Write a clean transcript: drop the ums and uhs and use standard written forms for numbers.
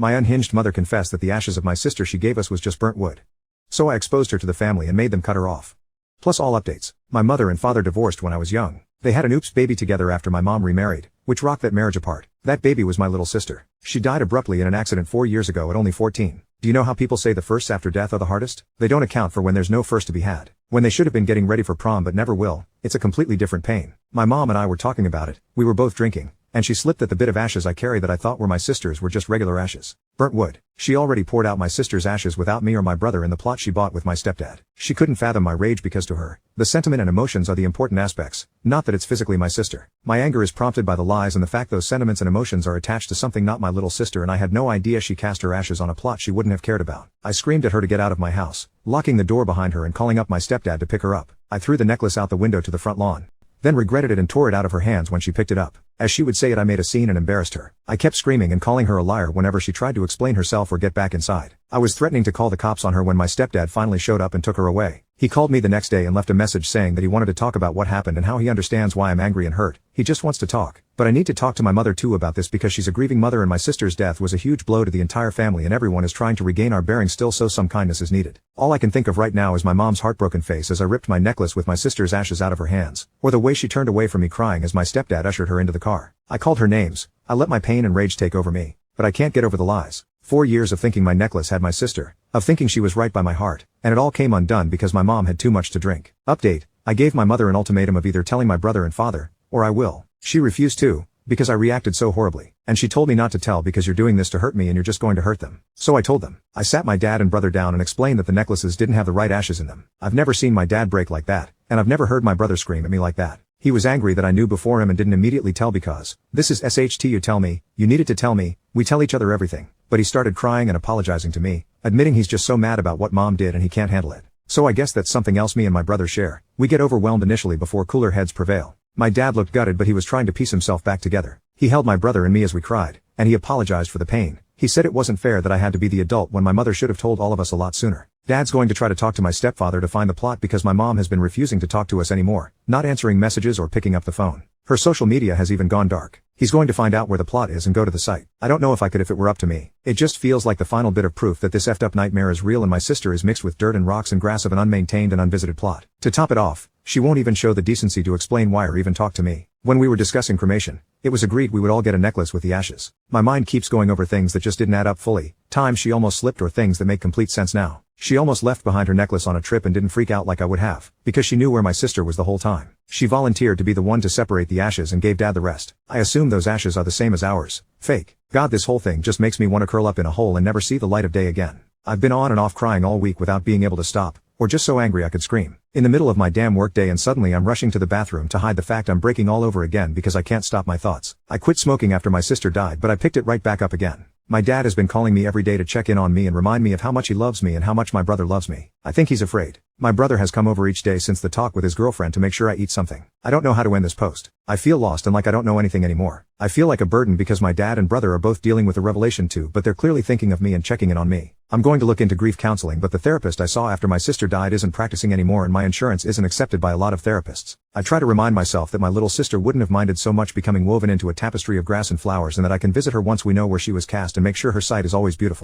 My unhinged mother confessed that the ashes of my sister she gave us was just burnt wood. So I exposed her to the family and made them cut her off. Plus all updates. My mother and father divorced when I was young. They had an oops baby together after my mom remarried, which rocked that marriage apart. That baby was my little sister. She died abruptly in an accident 4 years ago at only 14. Do you know how people say the firsts after death are the hardest? They don't account for when there's no first to be had. When they should have been getting ready for prom but never will. It's a completely different pain. My mom and I were talking about it. We were both drinking, and she slipped that the bit of ashes I carry that I thought were my sister's were just regular ashes. Burnt wood. She already poured out my sister's ashes without me or my brother in the plot she bought with my stepdad. She couldn't fathom my rage because to her, the sentiment and emotions are the important aspects, not that it's physically my sister. My anger is prompted by the lies and the fact those sentiments and emotions are attached to something not my little sister, and I had no idea she cast her ashes on a plot she wouldn't have cared about. I screamed at her to get out of my house, locking the door behind her and calling up my stepdad to pick her up. I threw the necklace out the window to the front lawn, then regretted it and tore it out of her hands when she picked it up. As she would say it, I made a scene and embarrassed her. I kept screaming and calling her a liar whenever she tried to explain herself or get back inside. I was threatening to call the cops on her when my stepdad finally showed up and took her away. He called me the next day and left a message saying that he wanted to talk about what happened and how he understands why I'm angry and hurt. He just wants to talk. But I need to talk to my mother too about this because she's a grieving mother and my sister's death was a huge blow to the entire family and everyone is trying to regain our bearings still, so some kindness is needed. All I can think of right now is my mom's heartbroken face as I ripped my necklace with my sister's ashes out of her hands, or the way she turned away from me crying as my stepdad ushered her into the car. I called her names. I let my pain and rage take over me. But I can't get over the lies. 4 years of thinking my necklace had my sister, of thinking she was right by my heart, and it all came undone because my mom had too much to drink. Update: I gave my mother an ultimatum of either telling my brother and father, or I will. She refused to, because I reacted so horribly, and she told me not to tell because you're doing this to hurt me and you're just going to hurt them. So I told them. I sat my dad and brother down and explained that the necklaces didn't have the right ashes in them. I've never seen my dad break like that, and I've never heard my brother scream at me like that. He was angry that I knew before him and didn't immediately tell because, this is SHT, you tell me, you needed to tell me, we tell each other everything. But he started crying and apologizing to me, admitting he's just so mad about what mom did and he can't handle it. So I guess that's something else me and my brother share. We get overwhelmed initially before cooler heads prevail. My dad looked gutted but he was trying to piece himself back together. He held my brother and me as we cried, and he apologized for the pain. He said it wasn't fair that I had to be the adult when my mother should have told all of us a lot sooner. Dad's going to try to talk to my stepfather to find the plot because my mom has been refusing to talk to us anymore, not answering messages or picking up the phone. Her social media has even gone dark. He's going to find out where the plot is and go to the site. I don't know if I could if it were up to me. It just feels like the final bit of proof that this effed up nightmare is real and my sister is mixed with dirt and rocks and grass of an unmaintained and unvisited plot. To top it off, she won't even show the decency to explain why or even talk to me. When we were discussing cremation, it was agreed we would all get a necklace with the ashes. My mind keeps going over things that just didn't add up fully, times she almost slipped or things that make complete sense now. She almost left behind her necklace on a trip and didn't freak out like I would have, because she knew where my sister was the whole time. She volunteered to be the one to separate the ashes and gave Dad the rest. I assume those ashes are the same as ours. Fake. God, this whole thing just makes me want to curl up in a hole and never see the light of day again. I've been on and off crying all week without being able to stop, or just so angry I could scream. In the middle of my damn work day and suddenly I'm rushing to the bathroom to hide the fact I'm breaking all over again because I can't stop my thoughts. I quit smoking after my sister died but I picked it right back up again. My dad has been calling me every day to check in on me and remind me of how much he loves me and how much my brother loves me. I think he's afraid. My brother has come over each day since the talk with his girlfriend to make sure I eat something. I don't know how to end this post. I feel lost and like I don't know anything anymore. I feel like a burden because my dad and brother are both dealing with a revelation too, but they're clearly thinking of me and checking in on me. I'm going to look into grief counseling, but the therapist I saw after my sister died isn't practicing anymore and my insurance isn't accepted by a lot of therapists. I try to remind myself that my little sister wouldn't have minded so much becoming woven into a tapestry of grass and flowers and that I can visit her once we know where she was cast and make sure her site is always beautiful.